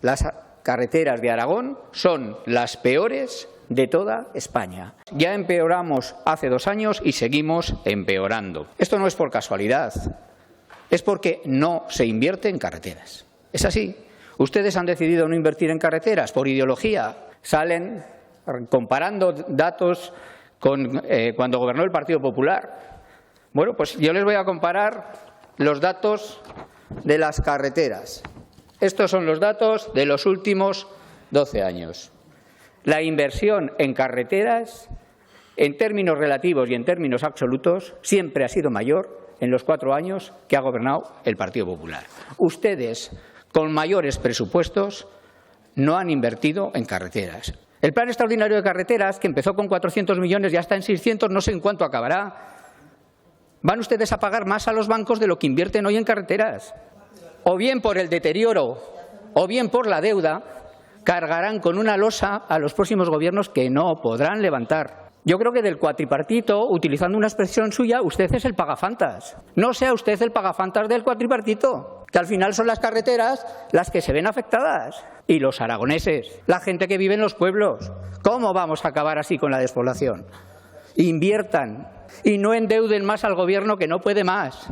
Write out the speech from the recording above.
las carreteras de Aragón son las peores de toda España. Ya empeoramos hace 2 años y seguimos empeorando. Esto no es por casualidad, es porque no se invierte en carreteras. Es así. Ustedes han decidido no invertir en carreteras por ideología. Salen comparando datos con cuando gobernó el Partido Popular. Bueno, pues yo les voy a comparar los datos de las carreteras. Estos son los datos de los últimos 12 años. La inversión en carreteras, en términos relativos y en términos absolutos, siempre ha sido mayor en los 4 años que ha gobernado el Partido Popular. Ustedes, con mayores presupuestos, no han invertido en carreteras. El Plan Extraordinario de Carreteras, que empezó con 400 millones, ya está en 600, no sé en cuánto acabará. Van ustedes a pagar más a los bancos de lo que invierten hoy en carreteras. O bien por el deterioro, o bien por la deuda, cargarán con una losa a los próximos gobiernos que no podrán levantar. Yo creo que del cuatripartito, utilizando una expresión suya, usted es el pagafantas. No sea usted el pagafantas del cuatripartito, que al final son las carreteras las que se ven afectadas. Y los aragoneses, la gente que vive en los pueblos. ¿Cómo vamos a acabar así con la despoblación? Inviertan y no endeuden más al gobierno que no puede más.